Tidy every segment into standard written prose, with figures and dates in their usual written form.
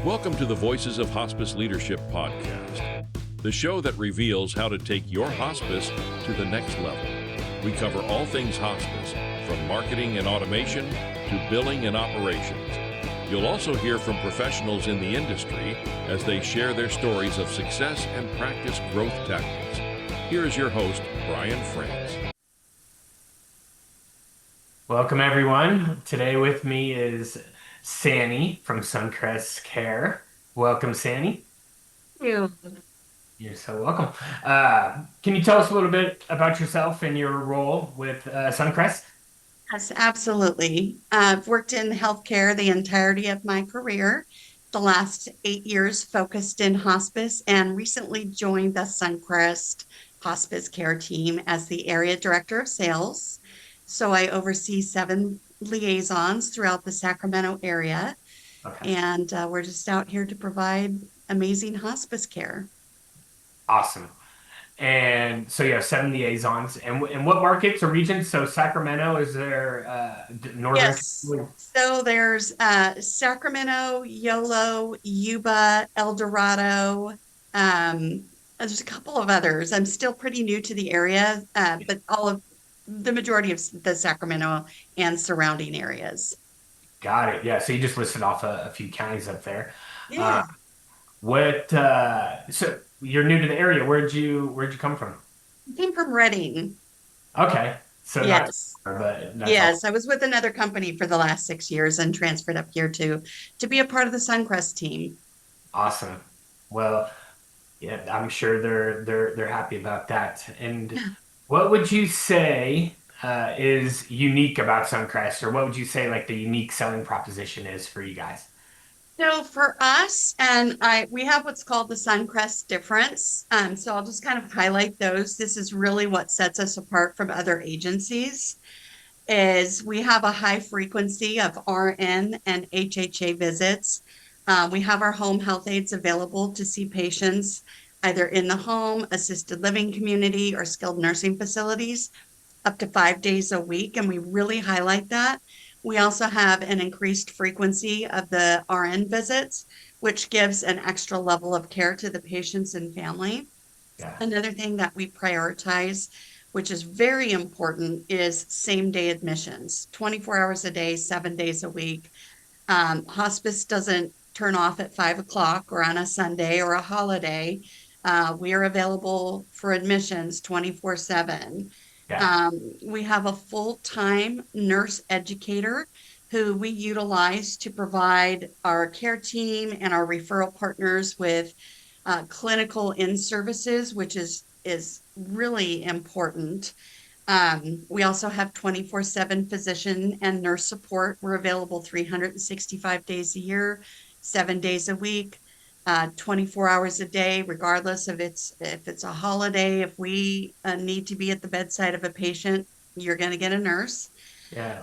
Welcome to the Voices of Hospice Leadership podcast, the show that reveals how to take your hospice to the next level. We cover all things hospice, from marketing and automation to billing and operations. You'll also hear from professionals in the industry as they share their stories of success and practice growth tactics. Here is your host, Brian Frantz. Welcome, everyone. Today with me is Sannie from Suncrest Care. Welcome, Sannie. Thank you. You're so welcome. Can you tell us a little bit about yourself and your role with Suncrest? Yes, absolutely. I've worked in healthcare the entirety of my career, the last 8 years focused in hospice, and recently joined the Suncrest Hospice Care team as the area director of sales. So I oversee 7 liaisons throughout the Sacramento area, Okay, and we're just out here to provide amazing hospice care. awesome. And so you have 7 liaisons. And what markets or regions? So Sacramento, is there Northern Yes. California? So there's Sacramento, Yolo, Yuba, El Dorado. There's a couple of others. I'm still pretty new to the area, but all of the majority of the Sacramento and surrounding areas. Got it. Yeah. So you just listed off a few counties up there. Uh, Yeah. so you're new to the area. Where'd you come from? I came from Reading. Okay. So not too Yes. far, but that's all. Yes. I was with another company for the last 6 years and transferred up here to be a part of the Suncrest team. Awesome. Well, yeah, I'm sure they're happy about that. And what would you say is unique about Suncrest, or what would you say like the unique selling proposition is for you guys? So for us, we have what's called the Suncrest difference. So I'll just kind of highlight those. This is really what sets us apart from other agencies, is we have a high frequency of RN and HHA visits. We have our home health aides available to see patients either in the home, assisted living community, or skilled nursing facilities up to 5 days a week, and we really highlight that. We also have an increased frequency of the RN visits, which gives an extra level of care to the patients and family. Yeah. Another thing that we prioritize, which is very important, is same day admissions, 24 hours a day, 7 days a week. Hospice doesn't turn off at 5 o'clock or on a Sunday or a holiday. We are available for admissions 24/7. Yeah. We have a full-time nurse educator who we utilize to provide our care team and our referral partners with clinical in-services, which is really important. We also have 24/7 physician and nurse support. We're available 365 days a year, 7 days a week, 24 hours a day, regardless of if it's a holiday. If we need to be at the bedside of a patient, you're going to get a nurse. Yeah.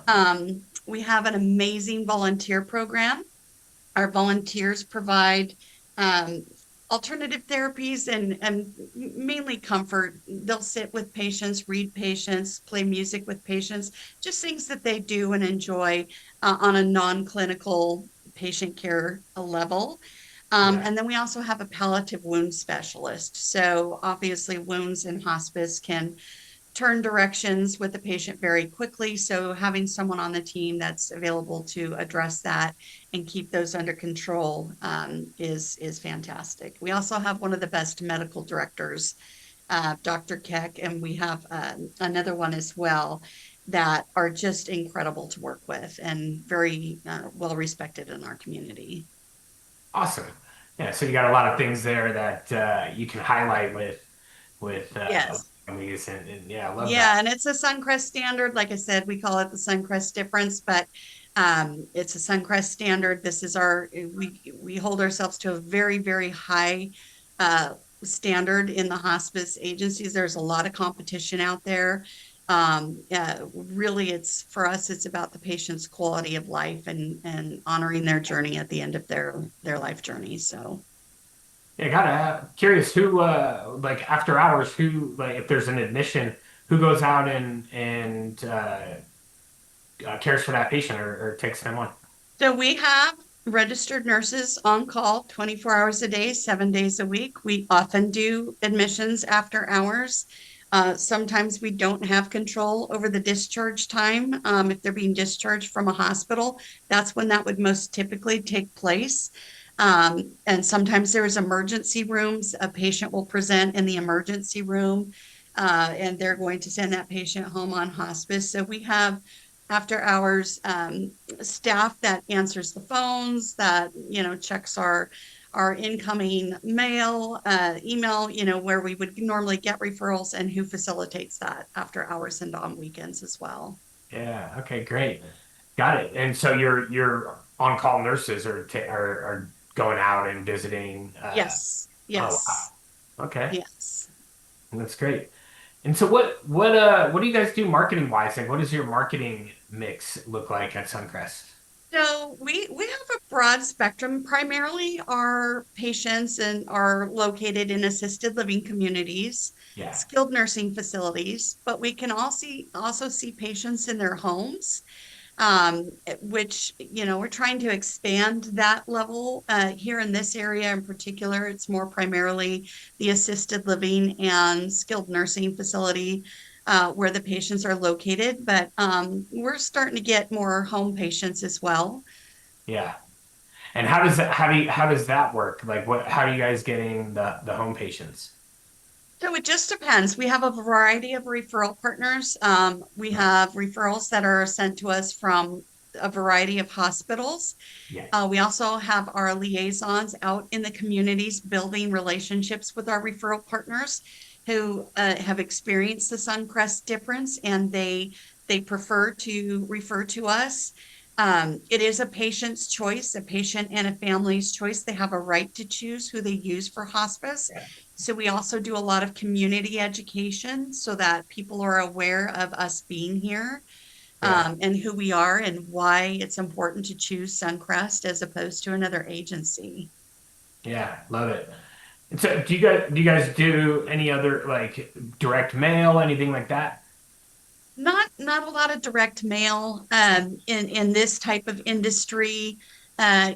We have an amazing volunteer program. Our volunteers provide alternative therapies and mainly comfort. They'll sit with patients, read patients, play music with patients, just things that they do and enjoy on a non-clinical patient care level. Yeah. And then we also have a palliative wound specialist. So obviously wounds in hospice can turn directions with the patient very quickly. So having someone on the team that's available to address that and keep those under control is fantastic. We also have one of the best medical directors, Dr. Keck, and we have another one as well that are just incredible to work with and very well respected in our community. Awesome. Yeah. So you got a lot of things there that you can highlight with Yes. companies, and yeah, I love that. Yeah, and it's a Suncrest standard. Like I said, we call it the Suncrest difference, but it's a Suncrest standard. This is we hold ourselves to a very, very high uh, standard in the hospice agencies. There's a lot of competition out there. Really, it's for us, it's about the patient's quality of life and honoring their journey at the end of their life journey. So. Yeah, kind of curious who, like after hours, who, like if there's an admission, who goes out and cares for that patient or takes them on. So we have registered nurses on call 24 hours a day, 7 days a week. We often do admissions after hours. Sometimes we don't have control over the discharge time. If they're being discharged from a hospital, that's when that would most typically take place. And sometimes there's emergency rooms. A patient will present in the emergency room, and they're going to send that patient home on hospice. So we have after hours staff that answers the phones, that checks our incoming mail, email, where we would normally get referrals, and who facilitates that after hours and on weekends as well. Yeah. Okay. Great. Got it. And so your on-call nurses are going out and visiting. Yes, Oh, yes, wow. Okay. yes. That's great. And so what do you guys do marketing wise? Like what does your marketing mix look like at Suncrest? So we have a broad spectrum. Primarily, our patients and are located in assisted living communities, Yeah. skilled nursing facilities, but we can also see patients in their homes, which we're trying to expand that level here in this area in particular. It's more primarily the assisted living and skilled nursing facility where the patients are located, but we're starting to get more home patients as well. Yeah. And how does that work? Like how are you guys getting the home patients? So it just depends. We have a variety of referral partners. We Right. have referrals that are sent to us from a variety of hospitals. Yeah. We also have our liaisons out in the communities building relationships with our referral partners who have experienced the Suncrest difference, and they prefer to refer to us. It is a patient's choice, a patient and a family's choice. They have a right to choose who they use for hospice. Yeah. So we also do a lot of community education so that people are aware of us being here, Yeah. and who we are and why it's important to choose Suncrest as opposed to another agency. Yeah. Love it. And so do you guys do any other like direct mail, anything like that? Not a lot of direct mail in this type of industry. Uh,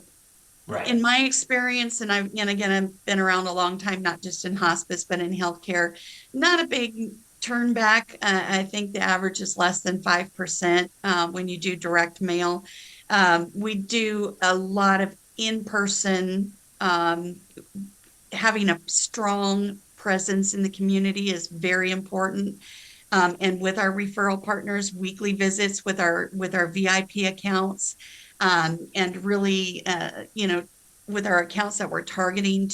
Right. in my experience, and again, I've been around a long time, not just in hospice, but in healthcare, not a big turn back. I think the average is less than 5% when you do direct mail. We do a lot of in-person, having a strong presence in the community is very important. And with our referral partners, weekly visits with our VIP accounts, and really, with our accounts that we're targeting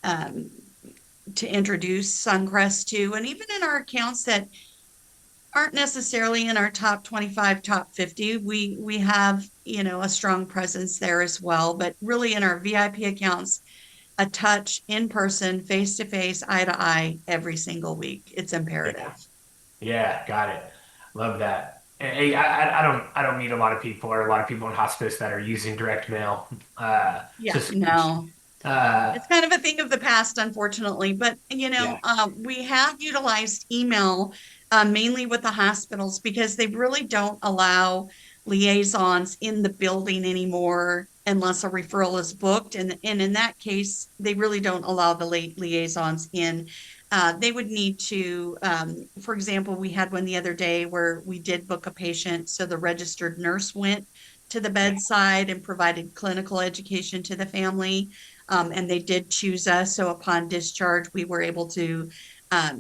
um, to introduce Suncrest to, and even in our accounts that aren't necessarily in our top 25, top 50, we have a strong presence there as well. But really, in our VIP accounts, a touch in person, face to face, eye to eye, every single week. It's Yeah. imperative. Yeah, got it. Love that. Hey, I don't meet a lot of people or a lot of people in hospice that are using direct mail. Yeah, Just no. uh, It's kind of a thing of the past, unfortunately. But, yeah, we have utilized email mainly with the hospitals because they really don't allow liaisons in the building anymore unless a referral is booked. And in that case, they really don't allow the late liaisons in. They would need to, for example, we had one the other day where we did book a patient. So the registered nurse went to the yeah, bedside and provided clinical education to the family, and they did choose us. So upon discharge, we were able to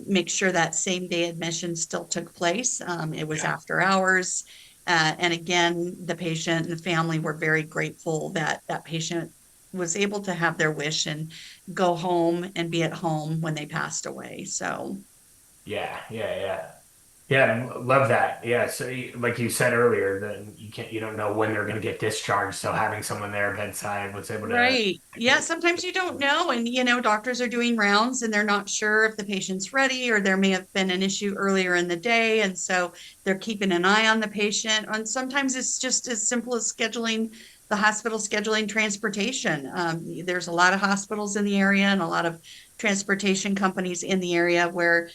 make sure that same day admission still took place. It was yeah, after hours. And again, the patient and the family were very grateful that that patient was able to have their wish and go home and be at home when they passed away. So, yeah. Yeah, love that. Yeah, so like you said earlier, then you don't know when they're going to get discharged. So having someone there bedside was able to. right. Yeah, sometimes you don't know. And, doctors are doing rounds and they're not sure if the patient's ready, or there may have been an issue earlier in the day. And so they're keeping an eye on the patient. And sometimes it's just as simple as the hospital scheduling transportation. There's a lot of hospitals in the area and a lot of transportation companies in the area where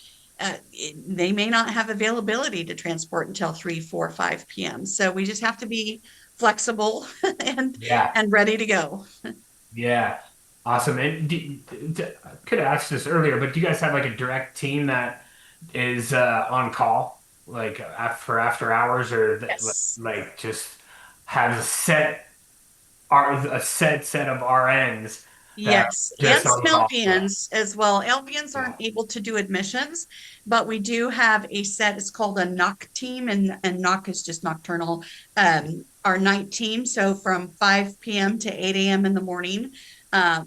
they may not have availability to transport until 3, 4, 5 p.m. So we just have to be flexible and Yeah. ready to go. Yeah. Awesome. And I could have asked this earlier, but do you guys have like a direct team that is on call, like for after hours, or Yes. like just has a set of RNs that are Yes, and just some on call? Yeah. LPNs as well. LPNs Yeah. aren't able to do admissions, but we do have a set. It's called a knock team, and knock is just nocturnal. Our night team. So from 5 p.m. to 8 a.m. in the morning,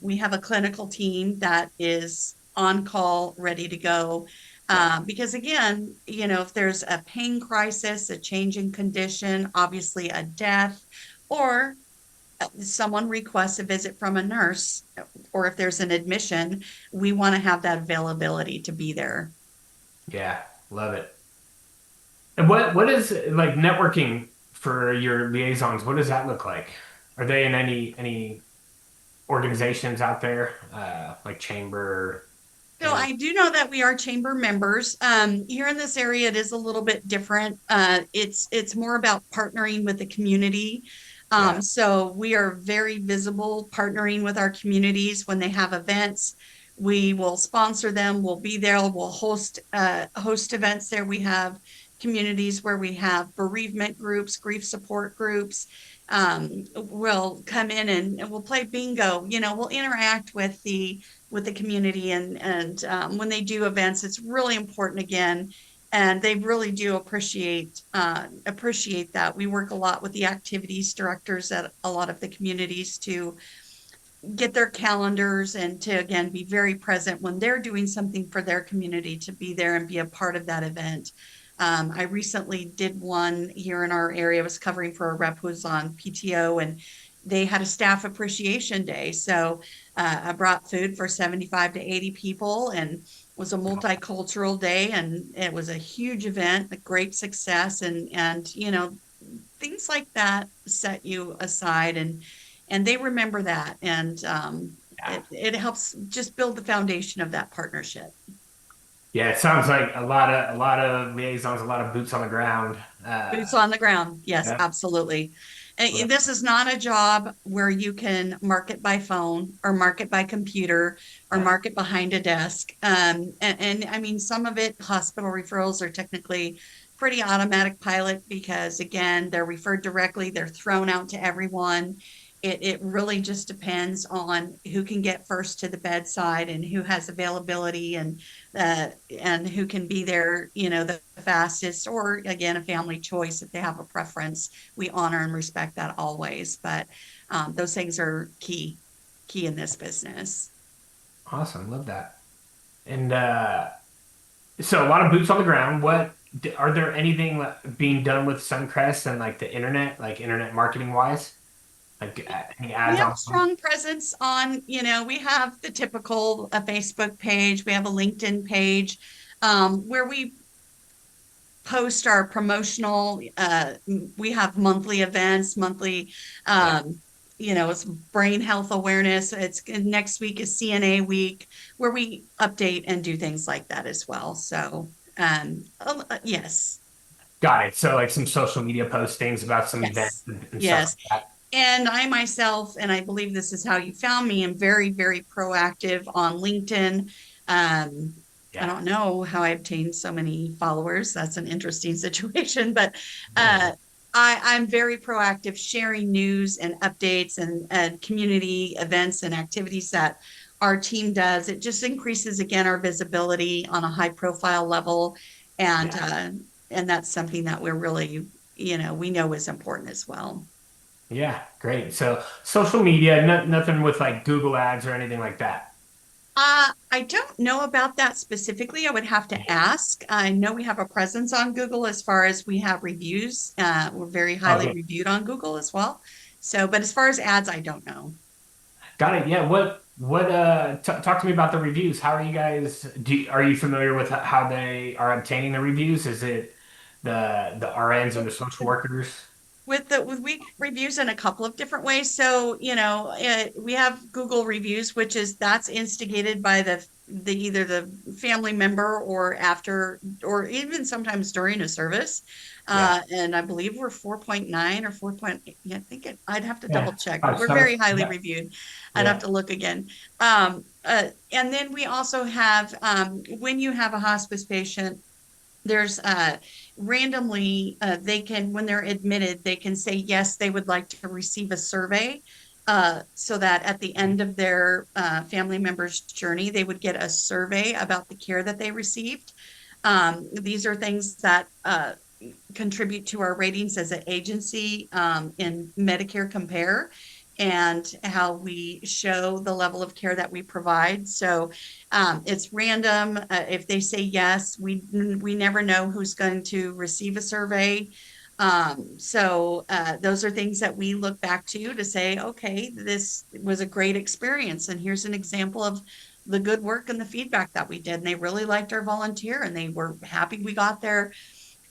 we have a clinical team that is on call, ready to go. Yeah. Because again, if there's a pain crisis, a change in condition, obviously a death, or someone requests a visit from a nurse, or if there's an admission, we want to have that availability to be there. Yeah. Love it. And what is like networking for your liaisons? What does that look like? Are they in any organizations out there, like chamber, So any? I do know that we are chamber members. Here in this area, it is a little bit different. It's more about partnering with the community. Yeah. So we are very visible, partnering with our communities when they have events. We will sponsor them. We'll be there. We'll host events there. We have communities where we have bereavement groups, grief support groups. We'll come in and we'll play bingo. We'll interact with the community, and when they do events, it's really important again, and they really do appreciate that. We work a lot with the activities directors at a lot of the communities to get their calendars and to again be very present when they're doing something for their community, to be there and be a part of that event. I recently did one here in our area. I was covering for a rep who was on PTO, and they had a staff appreciation day. So I brought food for 75 to 80 people, and was a multicultural day, and it was a huge event, a great success, and things like that set you aside, and they remember that, and Yeah. it helps just build the foundation of that partnership. Yeah, it sounds like a lot of liaisons, a lot of boots on the ground. Boots on the ground. Yes, Yeah. absolutely. Well, And this is not a job where you can market by phone or market by computer or yeah. market behind a desk. And I mean, some of it, hospital referrals are technically pretty automatic pilot because, again, they're referred directly, they're thrown out to everyone. It really just depends on who can get first to the bedside and who has availability, and who can be there, the fastest, or again, a family choice if they have a preference. We honor and respect that always, but those things are key in this business. Awesome. Love that. And so a lot of boots on the ground. Are there anything being done with Suncrest and like the internet, like internet marketing wise? Like any We ads have a on? strong presence on, we have the typical a Facebook page, we have a LinkedIn page, where we post our promotional. We have monthly events, monthly. Yeah. It's brain health awareness. It's next week is CNA week, where we update and do things like that as well. So, yes, Got it. So like some social media postings about some events yes, and stuff yes. like that. And I myself, and I believe this is how you found me, am very, very proactive on LinkedIn. I Yeah. don't know how I obtained so many followers. That's an interesting situation, but Yeah. uh, I'm very proactive, sharing news and updates and community events and activities that our team does. It just increases again our visibility on a high profile level, and Yeah. that's something that we're really, we know is important as well. Yeah. Great. So social media, nothing with like Google ads or anything like that. I don't know about that specifically. I would have to ask. I know we have a presence on Google as far as we have reviews. We're very highly Okay. reviewed on Google as well. So, but as far as ads, I don't know. Got it. Yeah. Talk to me about the reviews. How are you guys, are you familiar with how they are obtaining the reviews? Is it the RNs and the social workers? with week reviews in a couple of different ways. So, we have Google reviews, which is that's instigated by the either the family member or after, or even sometimes during a service. Yeah. And I believe we're 4.9 or 4.8. Yeah, I think I'd have to double Yeah. check, but Five we're stars. very highly Yeah. reviewed. I'd have Yeah. to look again. And then we also have, when you have a hospice patient, there's randomly they can, when they're admitted, they can say yes, they would like to receive a survey, so that at the end of their family member's journey, they would get a survey about the care that they received. These are things that contribute to our ratings as an agency, in Medicare Compare, and how we show the level of care that we provide. So it's random. If they say yes, we never know who's going to receive a survey. So those are things that we look back to say, okay, this was a great experience, and here's an example of the good work and the feedback that we did. And they really liked our volunteer, and they were happy we got there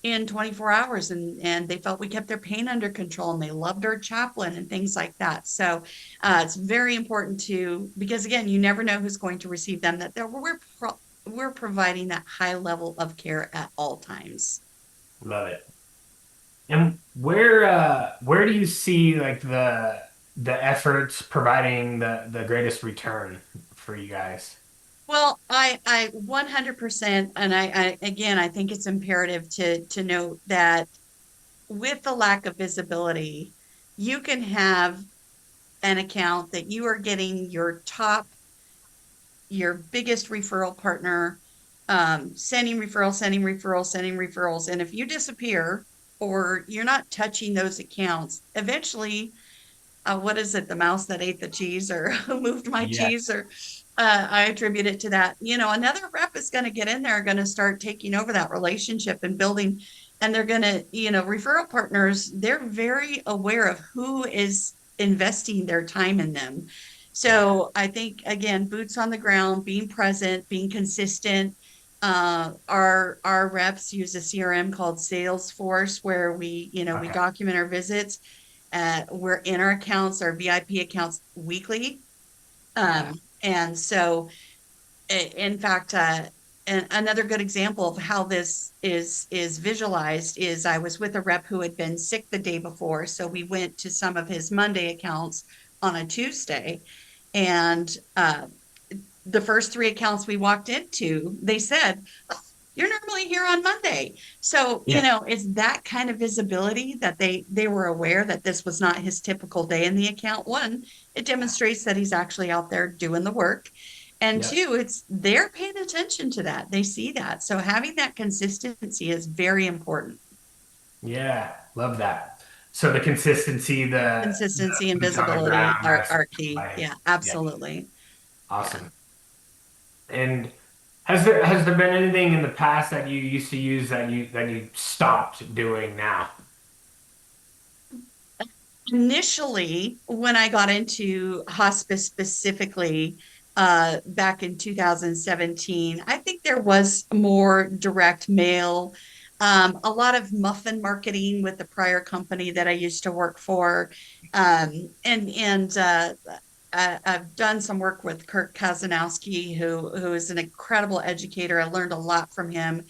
in 24 hours, and they felt we kept their pain under control, and they loved our chaplain and things like that. So it's very important to, because again, you never know who's going to receive them, that we're providing that high level of care at all times. Love it. And where do you see like the efforts providing the greatest return for you guys? Well, I 100%, and I again, I think it's imperative to note that with the lack of visibility, you can have an account that you are getting your biggest referral partner, sending referrals, sending referrals, sending referrals. And if you disappear or you're not touching those accounts, eventually, what is it? The mouse that ate the cheese, or who moved my cheese, Yes. or I attribute it to that. Another rep is going to get in there, going to start taking over that relationship and building, and they're going to, referral partners, they're very aware of who is investing their time in them. Yeah. So I think, again, boots on the ground, being present, being consistent. Our reps use a CRM called Salesforce, where we Okay. document our visits. We're in our accounts, our VIP accounts, weekly. Yeah. And so, in fact, and another good example of how this is visualized is I was with a rep who had been sick the day before. So we went to some of his Monday accounts on a Tuesday. And the first three accounts we walked into, they said, "Oh, you're normally here on Monday." So, Yeah. it's that kind of visibility that they were aware that this was not his typical day in the account. One, it demonstrates that he's actually out there doing the work. And Yep. two, it's they're paying attention to that. They see that. So having that consistency is very important. Yeah. Love that. So the consistency, the Consistency and boots on the visibility ground are aspect of key. life. Yeah, Yeah. absolutely. Yeah. Awesome. And has there been anything in the past that you used to use that you stopped doing now? Initially, when I got into hospice specifically, back in 2017, I think there was more direct mail, a lot of muffin marketing with the prior company that I used to work for. I've done some work with Kirk Kazanowski, who is an incredible educator. I learned a lot from him.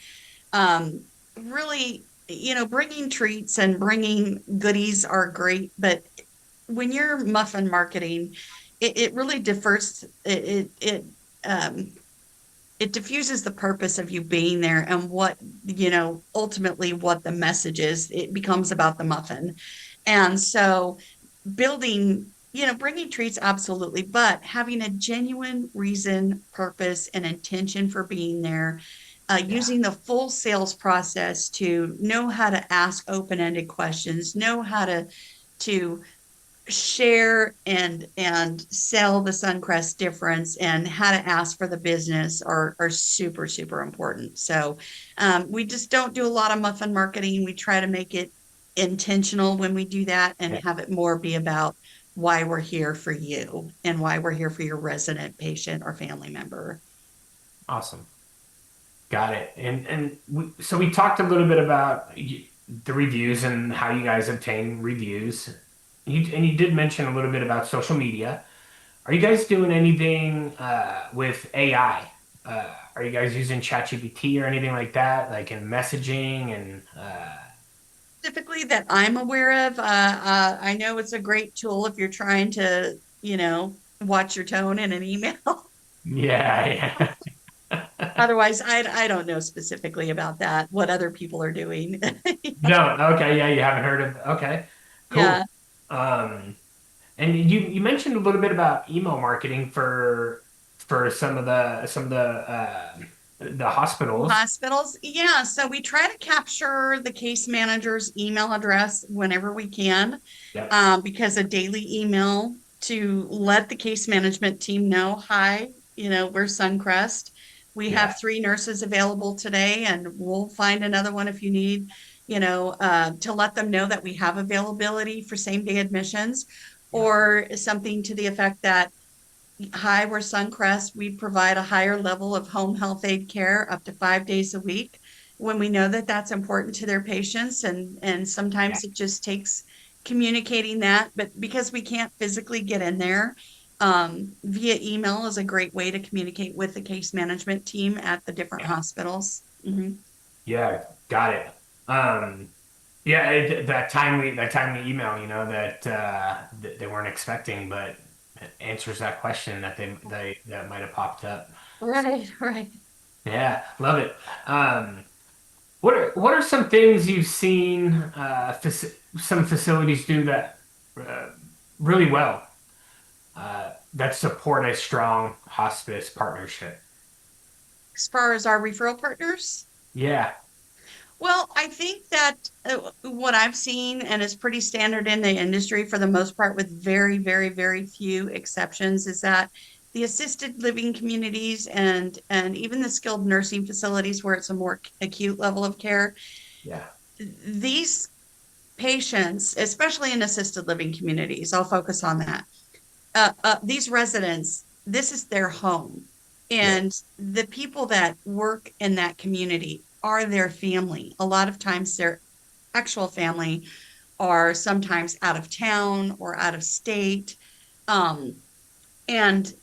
Really, bringing treats and bringing goodies are great, but when you're muffin marketing, it really differs. Um, it diffuses the purpose of you being there, and what, ultimately what the message is. It becomes about the muffin. And so building, bringing treats, absolutely, but having a genuine reason, purpose, and intention for being there, Yeah. using the full sales process to know how to ask open-ended questions, know how to share and sell the Suncrest difference, and how to ask for the business are super, super important. So we just don't do a lot of muffin marketing. We try to make it intentional when we do that, and Yeah. have it more be about why we're here for you and why we're here for your resident patient or family member. Awesome. Got it. And so we talked a little bit about the reviews and how you guys obtain reviews. And you did mention a little bit about social media. Are you guys doing anything with AI? Are you guys using ChatGPT or anything like that, like in messaging and Specifically that I'm aware of. I know it's a great tool if you're trying to, watch your tone in an email. yeah, yeah. Otherwise, I don't know specifically about that, what other people are doing. No, okay, yeah, you haven't heard of. Okay, Yeah. cool. Um, and you mentioned a little bit about email marketing for some of the hospitals. Hospitals. Yeah. So we try to capture the case manager's email address whenever we can, Yep. because a daily email to let the case management team know, hi, we're Suncrest. We Yeah. have 3 nurses available today, and we'll find another one if you need, to let them know that we have availability for same day admissions, Yeah. or something to the effect that, hi, we're Suncrest. We provide a higher level of home health aid care up to 5 days a week when we know that that's important to their patients. And Yeah. sometimes it just takes communicating that, but because we can't physically get in there, via email is a great way to communicate with the case management team at the different Yeah. hospitals. Mhm. Yeah. Got it. Yeah, that timely email, that they weren't expecting, but it answers that question that might have popped up. Right, right. Yeah, love it. What are some things you've seen some facilities do that uh, really well that support a strong hospice partnership? As far as our referral partners, Yeah, well, I think that what I've seen, and it's pretty standard in the industry for the most part, with very, very, very few exceptions, is that the assisted living communities and even the skilled nursing facilities where it's a more acute level of care, yeah, these patients, especially in assisted living communities, I'll focus on that. These residents, this is their home. yeah, And the people that work in that community are their family. A lot of times their actual family are sometimes out of town or out of state. Um, and,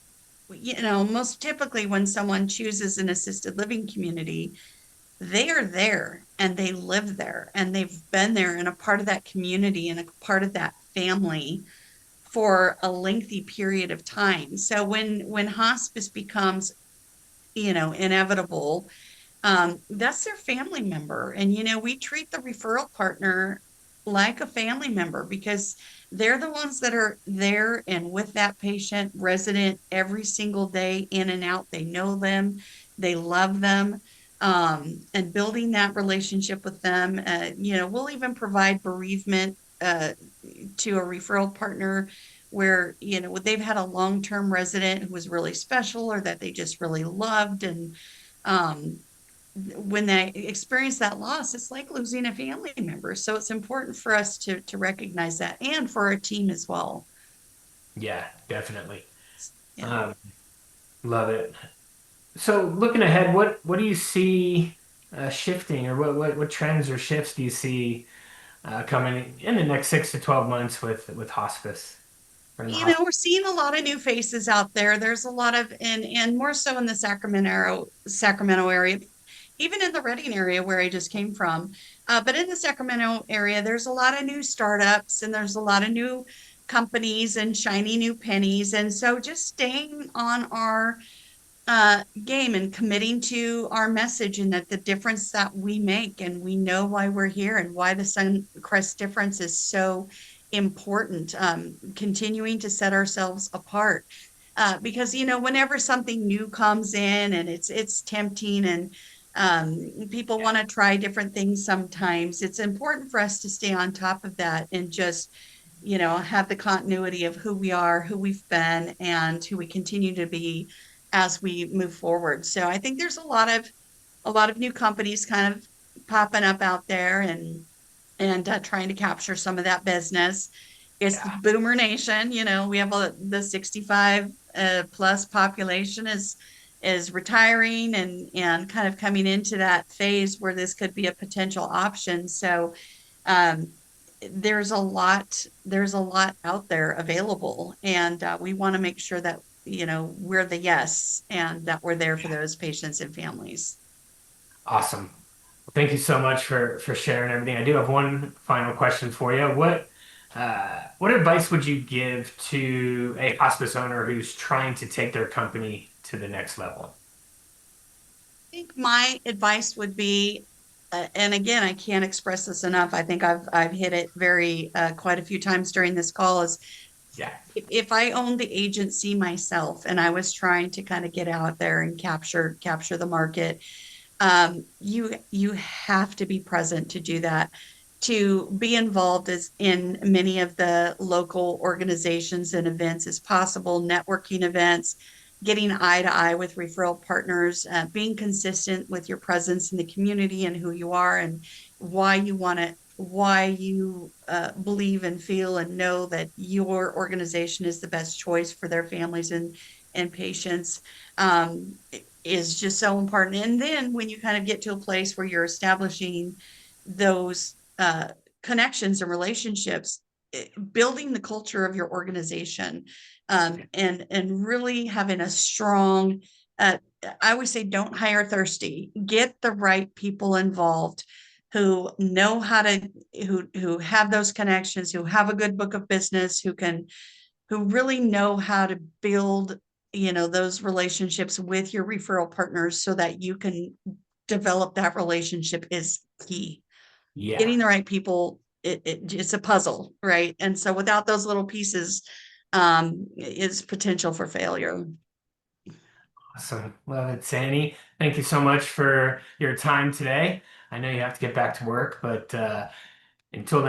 most typically when someone chooses an assisted living community, they are there and they live there and they've been there and a part of that community and a part of that family for a lengthy period of time. So when hospice becomes, inevitable, that's their family member. And we treat the referral partner like a family member because they're the ones that are there and with that patient resident every single day in and out. They know them, they love them. And building that relationship with them, we'll even provide bereavement to a referral partner where they've had a long-term resident who was really special or that they just really loved, and um, when they experience that loss, it's like losing a family member. So it's important for us to recognize that, and for our team as well. yeah, definitely. Yeah. Um, love it. So looking ahead, what do you see shifting, or what trends or shifts do you see coming in the next 6 to 12 months with hospice or in the hospital? We're seeing a lot of new faces out there. There's a lot of, and more so in the Sacramento area, even in the Redding area where I just came from. But in the Sacramento area, there's a lot of new startups and there's a lot of new companies and shiny new pennies. And so just staying on our game and committing to our message and that the difference that we make, and we know why we're here and why the Suncrest difference is so important. Continuing to set ourselves apart, because whenever something new comes in and it's tempting, and people want to try different things, sometimes it's important for us to stay on top of that and just have the continuity of who we are, who we've been, and who we continue to be as we move forward. So I think there's a lot of new companies kind of popping up out there, and trying to capture some of that business. It's the Yeah, boomer nation. We have the 65 plus population is is retiring and kind of coming into that phase where this could be a potential option. So um, there's a lot out there available, and we want to make sure that we're the yes and that we're there for those patients and families. Awesome. Well, thank you so much for sharing everything. I do have one final question for you. What advice would you give to a hospice owner who's trying to take their company to the next level? I think my advice would be, and again, I can't express this enough. I think I've hit it very quite a few times during this call. Is Yeah. if I owned the agency myself and I was trying to kind of get out there and capture the market, you have to be present to do that, to be involved as in many of the local organizations and events as possible, networking events, getting eye to eye with referral partners, being consistent with your presence in the community and who you are and why you want to, why you believe and feel and know that your organization is the best choice for their families and patients. Is just so important. And then when you kind of get to a place where you're establishing those connections and relationships, building the culture of your organization, and really having a strong, I always say, don't hire thirsty. Get the right people involved who know how to, who have those connections, who have a good book of business, who really know how to build those relationships with your referral partners so that you can develop that relationship is key. Yeah. Getting the right people, it's a puzzle, right? And so without those little pieces, is potential for failure. Awesome. Love it, Sandy. Thank you so much for your time today. I know you have to get back to work, but until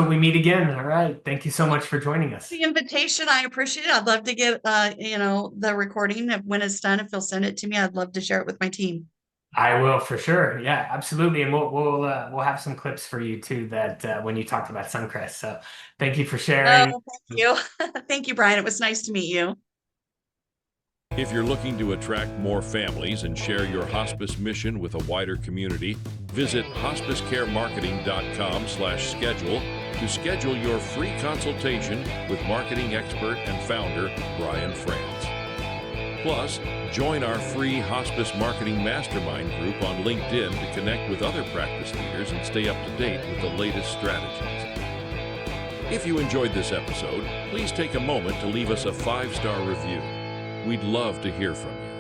we meet again, all right. Thank you so much for joining us. The invitation, I appreciate it. I'd love to get the recording when it's done. If you'll send it to me, I'd love to share it with my team. I will for sure. Yeah, absolutely. And we'll have some clips for you too that when you talked about Suncrest. So thank you for sharing. Oh, thank you. Thank you, Brian. It was nice to meet you. If you're looking to attract more families and share your hospice mission with a wider community, visit hospicecaremarketing.com/schedule to schedule your free consultation with marketing expert and founder Brian Frantz. Plus, join our free Hospice Marketing Mastermind group on LinkedIn to connect with other practice leaders and stay up to date with the latest strategies. If you enjoyed this episode, please take a moment to leave us a 5-star review. We'd love to hear from you.